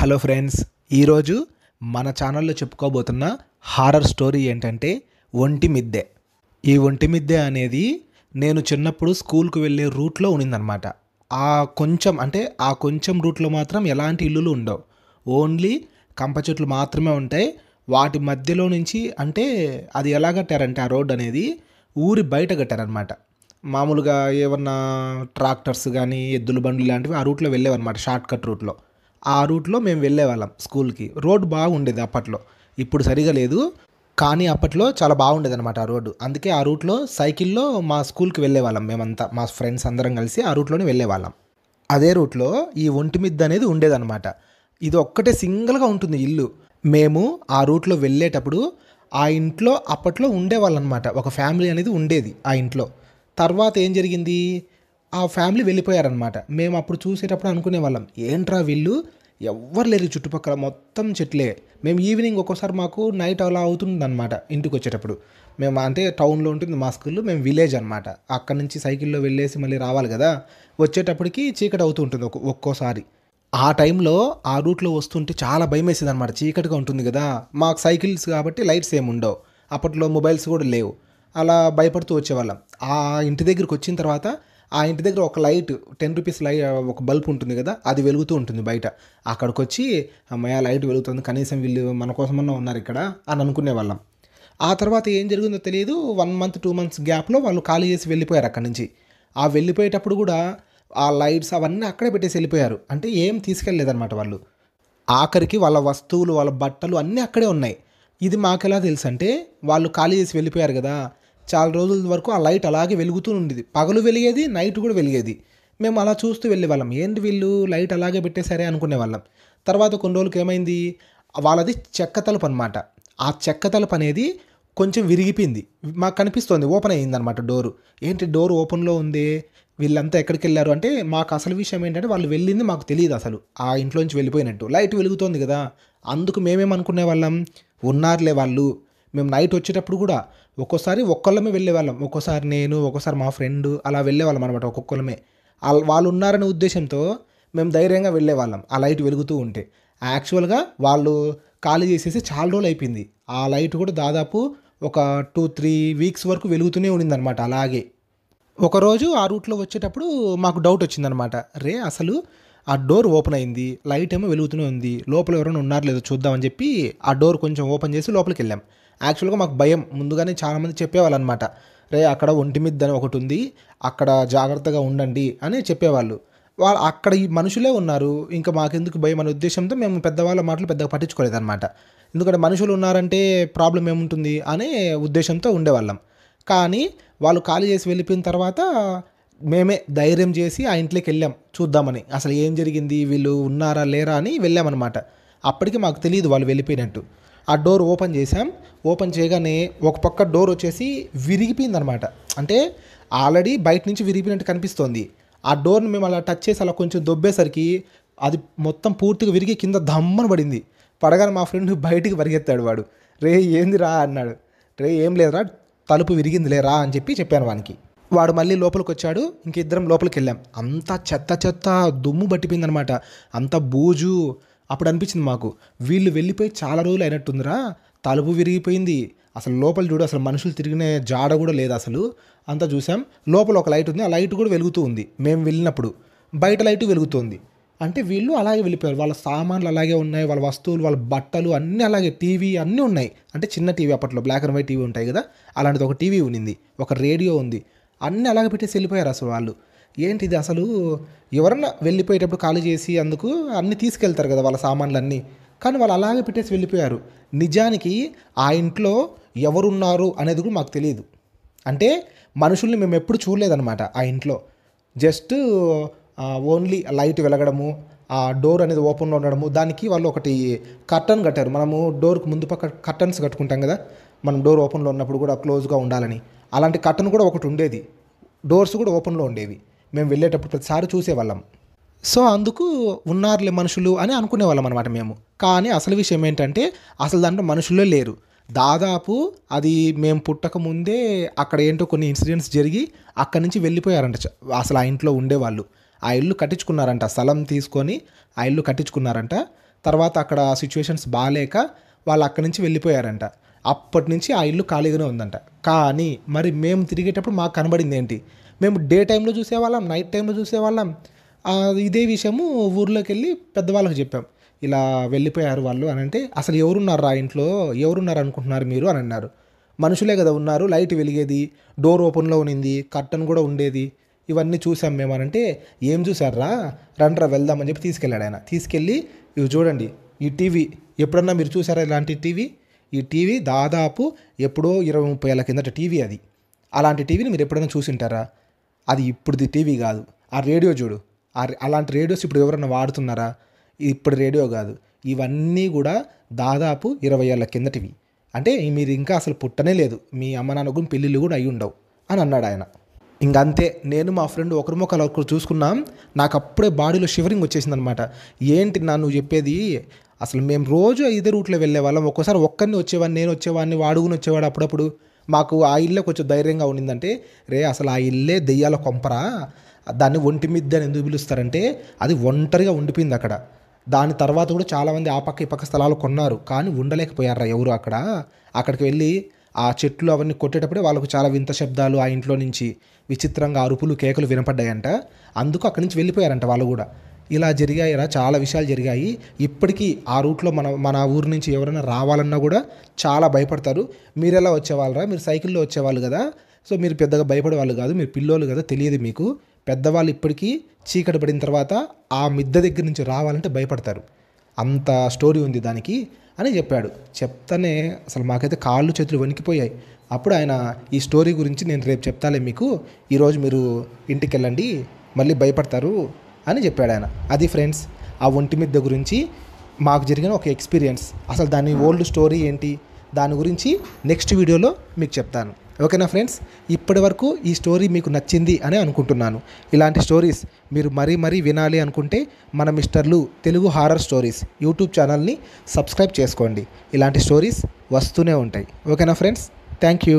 Hello friends, ఈరోజు మన ఛానల్లో చెప్పుకోబోతున్న హారర్ స్టోరీ ఏంటంటే ఒంటి మిద్దె. ఈ ఒంటి మిద్దె అనేది నేను చిన్నప్పుడు స్కూల్కి వెళ్ళే రూట్లో ఉన్నిందనమాట. ఆ కొంచెం రూట్లో మాత్రం ఎలాంటి ఇల్లులు ఉండవు. ఓన్లీ కంప చెట్లు మాత్రమే ఉంటాయి. వాటి మధ్యలో నుంచి అది ఎలా కట్టారంటే ఆ రోడ్ అనేది ఊరి బయట కట్టారనమాట. మామూలుగా ఏమన్నా ట్రాక్టర్స్ కానీ ఎద్దుల బండ్లు లాంటివి ఆ రూట్లో వెళ్ళేవన్నమాట, షార్ట్ కట్ రూట్లో. ఆ రూట్లో మేము వెళ్ళేవాళ్ళం స్కూల్కి. రోడ్డు బాగుండేది అప్పట్లో, ఇప్పుడు సరిగా లేదు, కానీ అప్పట్లో చాలా బాగుండేది అనమాట ఆ రోడ్డు. అందుకే ఆ రూట్లో సైకిల్లో మా స్కూల్కి వెళ్ళేవాళ్ళం. మేమంతా మా ఫ్రెండ్స్ అందరం కలిసి ఆ రూట్లోనే వెళ్ళేవాళ్ళం. అదే రూట్లో ఈ ఒంటిమిద్ద అనేది ఉండేదన్నమాట. ఇది ఒక్కటే సింగిల్గా ఉంటుంది ఇల్లు. మేము ఆ రూట్లో వెళ్ళేటప్పుడు ఆ ఇంట్లో అప్పట్లో ఉండేవాళ్ళం అనమాట. ఒక ఫ్యామిలీ అనేది ఉండేది ఆ ఇంట్లో. తర్వాత ఏం జరిగింది, ఆ ఫ్యామిలీ వెళ్ళిపోయారనమాట. మేము అప్పుడు చూసేటప్పుడు అనుకునే వాళ్ళం, ఏంట్రా వీళ్ళు, ఎవ్వరు లేరు చుట్టుపక్కల, మొత్తం చెట్లే. మేము ఈవినింగ్ ఒక్కోసారి మాకు నైట్ అలా అవుతుందన్నమాట ఇంటికి వచ్చేటప్పుడు. మేము టౌన్లో ఉంటుంది మా స్కూల్, మేము విలేజ్ అనమాట. అక్కడ నుంచి సైకిల్లో వెళ్ళేసి మళ్ళీ రావాలి కదా, వచ్చేటప్పటికి చీకటి అవుతూ ఉంటుంది ఒక్కోసారి. ఆ టైంలో ఆ రూట్లో వస్తుంటే చాలా భయం వేసేది అనమాట. చీకటిగా ఉంటుంది కదా, మాకు సైకిల్స్ కాబట్టి లైట్స్ ఏమి ఉండవు, అప్పట్లో మొబైల్స్ కూడా లేవు. అలా భయపడుతూ వచ్చేవాళ్ళం. ఆ ఇంటి దగ్గరికి వచ్చిన తర్వాత ఆ ఇంటి దగ్గర ఒక లైట్, 10 రూపీస్ ఒక బల్బ్ ఉంటుంది కదా, అది వెలుగుతూ ఉంటుంది బయట. అక్కడికి వచ్చి అమ్మయ్య లైట్ వెలుగుతుంది, కనీసం వీళ్ళు మన కోసమన్నా ఉన్నారు ఇక్కడ అని అనుకునేవాళ్ళం. ఆ తర్వాత ఏం జరిగిందో తెలియదు, 1 మంత్ 2 మంత్స్ గ్యాప్లో వాళ్ళు ఖాళీ చేసి వెళ్ళిపోయారు అక్కడి నుంచి. ఆ వెళ్ళిపోయేటప్పుడు కూడా ఆ లైట్స్ అవన్నీ అక్కడే పెట్టేసి వెళ్ళిపోయారు. అంటే ఏం తీసుకెళ్ళలేదన్నమాట వాళ్ళు. ఆఖరికి వాళ్ళ వస్తువులు, వాళ్ళ బట్టలు అన్నీ అక్కడే ఉన్నాయి. ఇది మాకెలా తెలుసు అంటే, వాళ్ళు ఖాళీ చేసి వెళ్ళిపోయారు కదా, చాలా రోజుల వరకు ఆ లైట్ అలాగే వెలుగుతూ ఉండేది. పగలు వెలిగేది, నైట్ కూడా వెలిగేది. మేము అలా చూస్తూ వెళ్ళేవాళ్ళం, ఏంటి వీళ్ళు లైట్ అలాగే పెట్టేశారే అనుకునేవాళ్ళం. తర్వాత కొన్ని రోజులకి ఏమైంది, వాళ్ళది చెక్క తలుపు అనమాట. ఆ చెక్క తలుపు అనేది కొంచెం విరిగిపోయింది, మాకు కనిపిస్తోంది, ఓపెన్ అయ్యిందనమాట డోరు. ఏంటి డోర్ ఓపెన్లో ఉంది, వీళ్ళంతా ఎక్కడికి వెళ్ళారు అంటే, మాకు అసలు విషయం ఏంటంటే వాళ్ళు వెళ్ళింది మాకు తెలియదు అసలు. ఆ ఇంట్లోంచి వెళ్ళిపోయినట్టు లైట్ వెలుగుతోంది కదా, అందుకు మేమేమనుకునే వాళ్ళం, ఉన్నారులే వాళ్ళు. మేము నైట్ వచ్చేటప్పుడు కూడా ఒక్కోసారి ఒక్కళ్ళమే వెళ్ళేవాళ్ళం, ఒక్కోసారి నేను, ఒక్కోసారి మా ఫ్రెండ్, అలా వెళ్ళేవాళ్ళం అనమాట ఒక్కొక్కళ్ళమే. వాళ్ళు ఉన్నారనే ఉద్దేశంతో మేము ధైర్యంగా వెళ్ళేవాళ్ళం ఆ లైట్ వెలుగుతూ ఉంటే. యాక్చువల్గా వాళ్ళు ఖాళీ చేసేసి చాలా రోజులు అయిపోయింది. ఆ లైట్ కూడా దాదాపు ఒక 2-3 వీక్స్ వరకు వెలుగుతూనే ఉండిందనమాట అలాగే. ఒకరోజు ఆ రూట్లో వచ్చేటప్పుడు మాకు డౌట్ వచ్చిందనమాట, అసలు ఆ డోర్ ఓపెన్ అయింది, లైట్ ఏమో వెలుగుతూనే ఉంది, లోపల ఎవరైనా ఉన్నారో లేదో చూద్దామని చెప్పి ఆ డోర్ కొంచెం ఓపెన్ చేసి లోపలికి వెళ్ళాం. యాక్చువల్గా మాకు భయం, ముందుగానే చాలామంది చెప్పేవాళ్ళు అనమాట, అక్కడ ఒంటిమిద్ద అని ఒకటి ఉంది, అక్కడ జాగ్రత్తగా ఉండండి అని చెప్పేవాళ్ళు. వాళ్ళు అక్కడ ఈ మనుషులే ఉన్నారు, ఇంకా మాకెందుకు భయం అనే ఉద్దేశంతో మేము పెద్దవాళ్ళ మాటలు పెద్దగా పట్టించుకోలేదన్నమాట. ఎందుకంటే మనుషులు ఉన్నారంటే ప్రాబ్లం ఏముంటుంది అనే ఉద్దేశంతో ఉండేవాళ్ళం. కానీ వాళ్ళు ఖాళీ చేసి వెళ్ళిపోయిన తర్వాత మేమే ధైర్యం చేసి ఆ ఇంట్లోకి వెళ్ళాం చూద్దామని, అసలు ఏం జరిగింది, వీళ్ళు ఉన్నారా లేరా అని వెళ్ళామన్నమాట. అప్పటికి మాకు తెలియదు వాళ్ళు వెళ్ళిపోయినట్టు. ఆ డోర్ ఓపెన్ చేసాం. ఓపెన్ చేయగానే ఒక పక్క డోర్ వచ్చేసి విరిగిపోయిందనమాట. అంటే ఆల్రెడీ బయట నుంచి విరిగిపోయినట్టు కనిపిస్తోంది. ఆ డోర్ని మేము అలా టచ్ చేసి అలా కొంచెం దొబ్బేసరికి అది మొత్తం పూర్తిగా విరిగి కింద దమ్మన పడింది. పడగానే మా ఫ్రెండ్ బయటికి పరిగెత్తాడు. వాడు ఏంది రా అన్నాడు. ఏం లేదురా, తలుపు విరిగింది లేరా అని చెప్పాను వానికి. వాడు మళ్ళీ లోపలికి వచ్చాడు, ఇంక ఇద్దరం లోపలికి వెళ్ళాం. అంతా చెత్త దుమ్ము పట్టిపోయిందనమాట, అంత బూజు. అప్పుడు అనిపించింది మాకు, వీళ్ళు వెళ్ళిపోయి చాలా రోజులు అయినట్టుందిరా, తలుపు విరిగిపోయింది, అసలు లోపల చూడు, అసలు మనుషులు తిరిగిన జాడ కూడా లేదు అసలు. అంతా చూసాం. లోపల ఒక లైట్ ఉంది, ఆ లైట్ కూడా వెలుగుతూ ఉంది. మేము వెళ్ళినప్పుడు బయట లైట్ వెలుగుతుంది. అంటే వీళ్ళు అలాగే వెళ్ళిపోయారు. వాళ్ళ సామాన్లు అలాగే ఉన్నాయి, వాళ్ళ వస్తువులు, వాళ్ళ బట్టలు అన్నీ అలాగే, టీవీ అన్నీ ఉన్నాయి. అంటే చిన్న టీవీ, అప్పట్లో బ్లాక్ అండ్ వైట్ టీవీ ఉంటాయి కదా, అలాంటిది ఒక టీవీ ఉన్నింది, ఒక రేడియో ఉంది, అన్నీ అలాగే పెట్టేసి వెళ్ళిపోయారు అసలు వాళ్ళు. ఏంటిది అసలు, ఎవరన్నా వెళ్ళిపోయేటప్పుడు ఖాళీ చేసి అందుకు అన్నీ తీసుకెళ్తారు కదా వాళ్ళ సామాన్లు అన్నీ, కానీ వాళ్ళు అలాగే పెట్టేసి వెళ్ళిపోయారు. నిజానికి ఆ ఇంట్లో ఎవరున్నారు అనేది కూడా మాకు తెలియదు. అంటే మనుషుల్ని మేము ఎప్పుడు చూడలేదన్నమాట ఆ ఇంట్లో. జస్ట్ ఓన్లీ లైట్ వెలగడము, ఆ డోర్ అనేది ఓపెన్లో ఉండడము, దానికి వాళ్ళు ఒకటి కర్టన్ కట్టారు. మనము డోర్కి ముందు పక్క కర్టన్స్ కట్టుకుంటాం కదా, మనం డోర్ ఓపెన్లో ఉన్నప్పుడు కూడా క్లోజ్గా ఉండాలని, అలాంటి కర్టన్ కూడా ఒకటి ఉండేది. డోర్స్ కూడా ఓపెన్లో ఉండేవి. మేము వెళ్ళేటప్పుడు ప్రతిసారి చూసేవాళ్ళం. సో అందుకు ఉన్నారులే మనుషులు అని అనుకునేవాళ్ళం అనమాట మేము. కానీ అసలు విషయం ఏంటంటే, అసలు దాంట్లో మనుషులే లేరు. దాదాపు అది మేము పుట్టక ముందే అక్కడ ఏంటో కొన్ని ఇన్సిడెంట్స్ జరిగి అక్కడి నుంచి వెళ్ళిపోయారంట అసలు ఆ ఇంట్లో ఉండేవాళ్ళు. ఆ ఇల్లు కట్టించుకున్నారంట, స్థలం తీసుకొని ఆ ఇల్లు కట్టించుకున్నారంట. తర్వాత అక్కడ సిచ్యువేషన్స్ బాగాలేక వాళ్ళు అక్కడి నుంచి వెళ్ళిపోయారంట. అప్పటి నుంచి ఆ ఇల్లు ఖాళీగానే ఉందంట. కానీ మరి మేము తిరిగేటప్పుడు మాకు కనబడింది ఏంటి, మేము డే టైంలో చూసేవాళ్ళం, నైట్ టైంలో చూసేవాళ్ళం. ఇదే విషయము ఊర్లోకి వెళ్ళి పెద్దవాళ్ళకి చెప్పాం, ఇలా వెళ్ళిపోయారు వాళ్ళు అని. అంటే అసలు ఎవరున్నారు ఆ ఇంట్లో, ఎవరున్నారు అనుకుంటున్నారు మీరు అని అన్నారు. మనుషులే కదా ఉన్నారు, లైట్ వెలిగేది, డోర్ ఓపెన్లో ఉన్నింది, కర్టన్ కూడా ఉండేది, ఇవన్నీ చూసాం మేము అని. అంటే ఏం చూసారా, రండ్రా వెళ్దామని చెప్పి తీసుకెళ్ళాడు ఆయన. తీసుకెళ్ళి ఇవి చూడండి, ఈ టీవీ ఎప్పుడన్నా మీరు చూసారా ఇలాంటి టీవీ? ఈ టీవీ దాదాపు ఎప్పుడో 20-30 ఏళ్ళ కిందట టీవీ అది. అలాంటి టీవీని మీరు ఎప్పుడైనా చూసింటారా? అది ఇప్పుడుది టీవీ కాదు. ఆ రేడియో చూడు, అలాంటి రేడియోస్ ఇప్పుడు ఎవరైనా వాడుతున్నారా? ఇప్పుడు రేడియో కాదు. ఇవన్నీ కూడా దాదాపు 20 ఏళ్ళ కిందటివి. అంటే మీరు ఇంకా అసలు పుట్టనే లేదు, మీ అమ్మ నాన్న కూడా పెళ్ళిళ్ళు కూడా అయి ఉండవు అని అన్నాడు ఆయన. ఇంకంతే, నేను మా ఫ్రెండ్ ఒకరి ముఖాలు ఒకరు చూసుకున్నాం. నాకు అప్పుడే బాడీలో షివరింగ్ వచ్చేసింది అనమాట. ఏంటి నా నువ్వు చెప్పేది, అసలు మేము రోజు ఇదే రూట్లో వెళ్ళే వాళ్ళం, ఒక్కోసారి ఒక్కరిని వచ్చేవాడిని, నేను వచ్చేవాడిని, వాడుకుని వచ్చేవాడు అప్పుడప్పుడు. మాకు ఆ ఇల్లే కొంచెం ధైర్యంగా ఉండిందంటే, రే అసలు ఆ ఇల్లే దెయ్యాల కొంపరా, దాన్ని ఒంటి మిద్దె అని ఎందుకు పిలుస్తారంటే అది ఒంటరిగా ఉండిపోయింది అక్కడ. దాని తర్వాత కూడా చాలామంది ఆ పక్క ఈ పక్క స్థలాలు కొన్నారు, కానీ ఉండలేకపోయారా ఎవరు అక్కడ. అక్కడికి వెళ్ళి ఆ చెట్లు అవన్నీ కొట్టేటప్పుడే వాళ్ళకు చాలా వింత శబ్దాలు, ఆ ఇంట్లో నుంచి విచిత్రంగా అరుపులు కేకలు వినపడ్డాయంట. అందుకు అక్కడి నుంచి వెళ్ళిపోయారంట వాళ్ళు కూడా. ఇలా జరిగాయిరా, చాలా విషయాలు జరిగాయి. ఇప్పటికీ ఆ రూట్లో మన ఊరు నుంచి ఎవరైనా రావాలన్నా కూడా చాలా భయపడతారు. మీరు ఎలా వచ్చేవాళ్ళరా, మీరు సైకిల్లో వచ్చేవాళ్ళు కదా, సో మీరు పెద్దగా భయపడే వాళ్ళు కాదు, మీరు పిల్లోళ్ళు కదా, తెలియదు మీకు. పెద్దవాళ్ళు ఇప్పటికీ చీకటి పడిన తర్వాత ఆ మిద్దె దగ్గర నుంచి రావాలంటే భయపడతారు, అంత స్టోరీ ఉంది దానికి అని చెప్పాడు. చెప్తానే అసలు మాకైతే కాళ్ళు చేతులు వణికిపోయాయి. అప్పుడు ఆయన ఈ స్టోరీ గురించి నేను రేపు చెప్తాలే మీకు, ఈరోజు మీరు ఇంటికి వెళ్ళండి, మళ్ళీ భయపడతారు అని చెప్పాడు ఆయన. అది ఫ్రెండ్స్, ఆ ఒంటి మిద్దె గురించి మాకు జరిగిన ఒక ఎక్స్పీరియన్స్. అసలు దాని ఓల్డ్ స్టోరీ ఏంటి, దాని గురించి నెక్స్ట్ వీడియోలో మీకు చెప్తాను. ఓకేనా ఫ్రెండ్స్, ఇప్పటి వరకు ఈ స్టోరీ మీకు నచ్చింది అని అనుకుంటున్నాను. ఇలాంటి స్టోరీస్ మీరు మరీ వినాలి అనుకుంటే మన మిస్టర్లు తెలుగు హారర్ స్టోరీస్ యూట్యూబ్ ఛానల్ని సబ్స్క్రైబ్ చేసుకోండి. ఇలాంటి స్టోరీస్ వస్తూనే ఉంటాయి. ఓకేనా ఫ్రెండ్స్, థ్యాంక్ యూ.